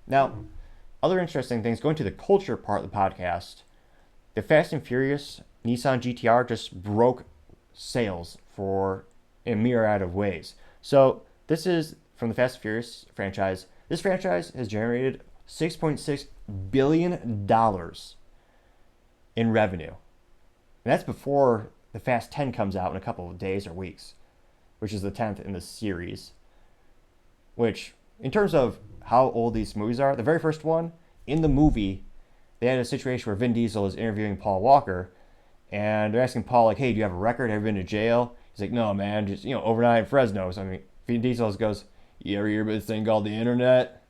Now, other interesting things, going to the culture part of the podcast, the Fast and Furious Nissan GTR just broke sales for a myriad of ways. So this is from the Fast and Furious franchise. This franchise has generated $6.6 billion in revenue. And that's before the Fast 10 comes out in a couple of days or weeks, which is the 10th in the series. Which, in terms of how old these movies are, the very first one, in the movie, they had a situation where Vin Diesel is interviewing Paul Walker, and they're asking Paul, like, hey, do you have a record? Have you been to jail? He's like, no, man, just, overnight in Fresno. So, I mean, Vin Diesel goes, you ever hear about this thing called the internet?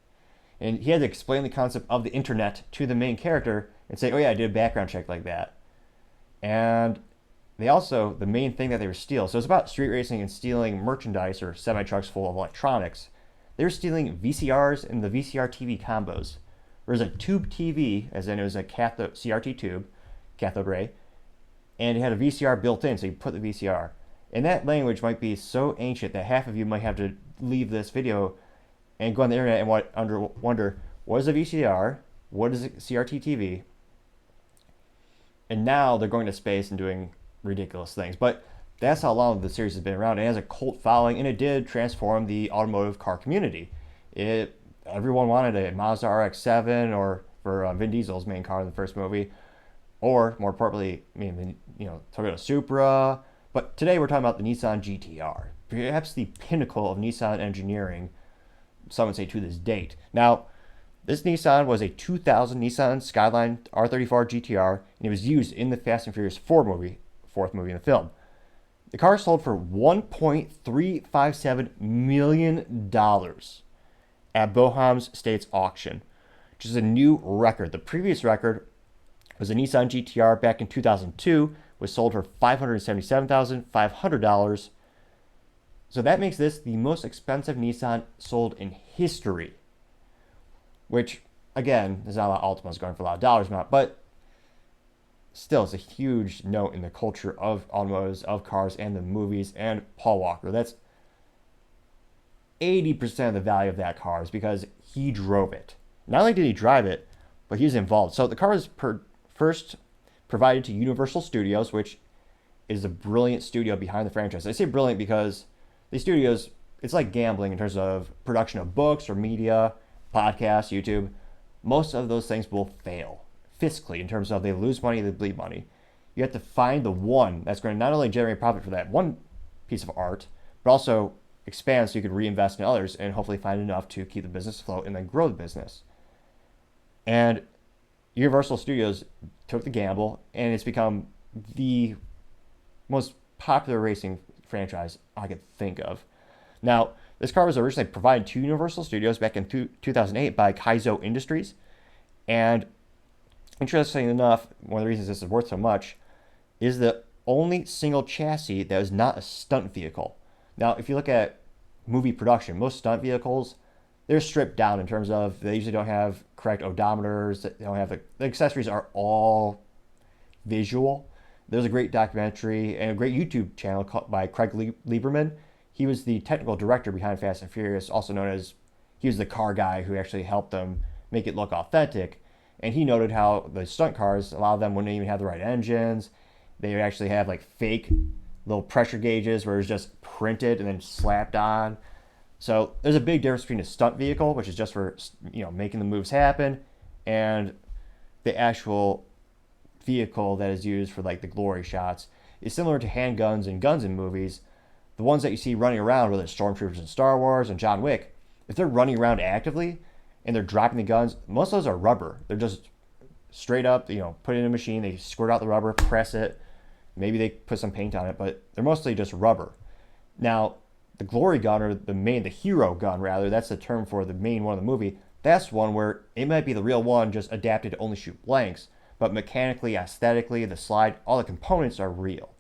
And he had to explain the concept of the internet to the main character and say, oh, yeah, I did a background check like that. And they also, the main thing that they were stealing, so it's about street racing and stealing merchandise or semi trucks full of electronics. They were stealing VCRs and the VCR TV combos. There was a tube TV, as in it was a cathode CRT tube, cathode ray, and it had a VCR built in, so you put the VCR. And that language might be so ancient that half of you might have to leave this video and go on the internet and wonder, what is a VCR? What is a CRT TV? And now they're going to space and doing ridiculous things. But that's how long the series has been around. It has a cult following, and it did transform the automotive car community. Everyone wanted a Mazda RX-7, or for Vin Diesel's main car in the first movie, or more importantly, Toyota Supra. But today we're talking about the Nissan GTR, perhaps the pinnacle of Nissan engineering, some would say, to this date. Now, this Nissan was a 2000 Nissan Skyline R34 GTR, and it was used in the Fast and Furious 4 movie, fourth movie in the film. The car sold for $1.357 million at Boham's State's auction, which is a new record. The previous record was a Nissan GTR back in 2002, was sold for $577,500. So that makes this the most expensive Nissan sold in history, which, again, there's not a lot of Altimas going for a lot of dollars amount, but still, it's a huge note in the culture of automotives, of cars, and the movies, and Paul Walker. That's 80% of the value of that car is because he drove it. Not only did he drive it, but he was involved. So the car was first provided to Universal Studios, which is a brilliant studio behind the franchise. I say brilliant because these studios, it's like gambling in terms of production of books or media, podcasts, YouTube. Most of those things will fail fiscally in terms of they lose money, they bleed money. You have to find the one that's going to not only generate profit for that one piece of art, but also expand so you can reinvest in others and hopefully find enough to keep the business afloat and then grow the business. And Universal Studios took the gamble, and it's become the most popular racing franchise I could think of. Now, this car was originally provided to Universal Studios back in 2008 by Kaizo Industries, and interestingly enough, one of the reasons this is worth so much is the only single chassis that is not a stunt vehicle. Now, if you look at movie production, most stunt vehicles, they're stripped down in terms of they usually don't have correct odometers. They don't have the accessories are all visual. There's a great documentary and a great YouTube channel by Craig Lieberman. He was the technical director behind Fast and Furious, also known as he was the car guy who actually helped them make it look authentic. And he noted how the stunt cars, a lot of them wouldn't even have the right engines. They would actually have like fake little pressure gauges where it's just printed and then slapped on. So there's a big difference between a stunt vehicle, which is just for making the moves happen, and the actual vehicle that is used for like the glory shots. Is similar to handguns and guns in movies. The ones that you see running around, whether it's stormtroopers in Star Wars and John Wick, if they're running around actively and they're dropping the guns, most of those are rubber. They're just straight up, put it in a machine, they squirt out the rubber, press it, maybe they put some paint on it, but they're mostly just rubber. Now, the glory gun, or the hero gun rather, that's the term for the main one of the movie, that's one where it might be the real one just adapted to only shoot blanks, but mechanically, aesthetically, the slide, all the components are real.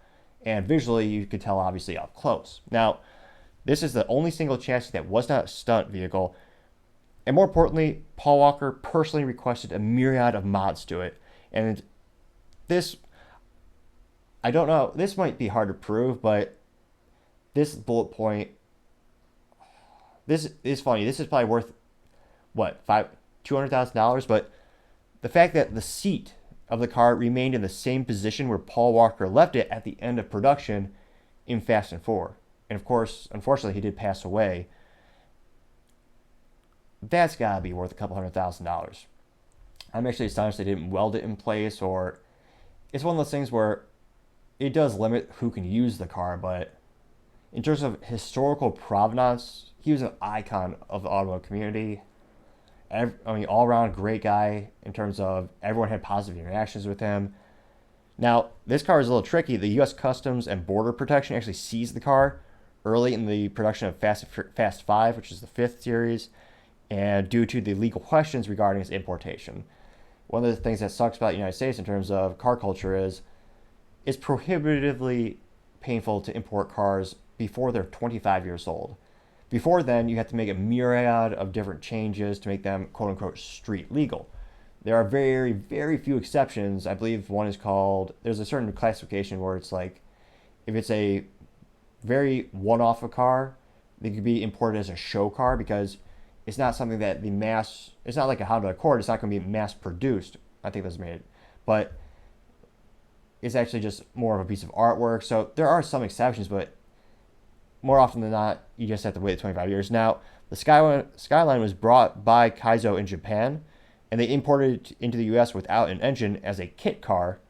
And visually, you could tell obviously up close. Now, this is the only single chassis that was not a stunt vehicle. And more importantly, Paul Walker personally requested a myriad of mods to it. And this, I don't know, this might be hard to prove, but this bullet point, this is funny. This is probably worth, what, $200,000, but the fact that the seat of the car remained in the same position where Paul Walker left it at the end of production in Fast and 4. And of course, unfortunately, he did pass away. That's got to be worth a couple $100,000. I'm actually astonished they didn't weld it in place, or it's one of those things where it does limit who can use the car, but in terms of historical provenance, he was an icon of the automotive community. All around great guy in terms of everyone had positive interactions with him. Now, this car is a little tricky. The U.S. Customs and Border Protection actually seized the car early in the production of Fast 5, which is the 5th series, and due to the legal questions regarding its importation. One of the things that sucks about the United States in terms of car culture is it's prohibitively painful to import cars before they're 25 years old. Before then, you have to make a myriad of different changes to make them quote-unquote street legal. There are very, very few exceptions. I believe one is called, there's a certain classification where it's like, if it's a very one-off a car, they could be imported as a show car because it's not something that it's not like a Honda Accord, it's not going to be mass produced. I think that's made. But it's actually just more of a piece of artwork. So there are some exceptions, but more often than not, you just have to wait 25 years. Now, the Skyline was brought by Kaizo in Japan, and they imported it into the U.S. without an engine as a kit car,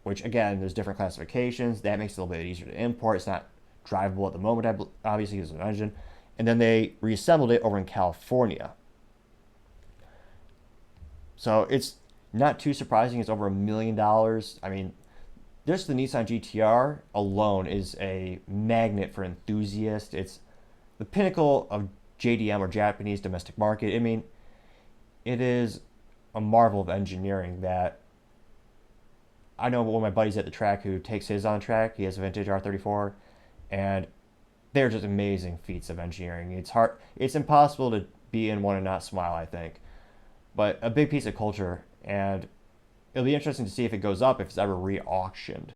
which, again, there's different classifications. That makes it a little bit easier to import. It's not drivable at the moment, obviously, because of an engine. And then they reassembled it over in California. So it's not too surprising. It's over $1 million. I mean, just the Nissan GTR alone is a magnet for enthusiasts. It's the pinnacle of JDM, or Japanese domestic market. I mean, it is a marvel of engineering that I know one of my buddies at the track who takes his on track. He has a vintage R34, and they're just amazing feats of engineering. It's impossible to be in one and not smile, I think. But a big piece of culture, and it'll be interesting to see if it goes up, if it's ever re-auctioned.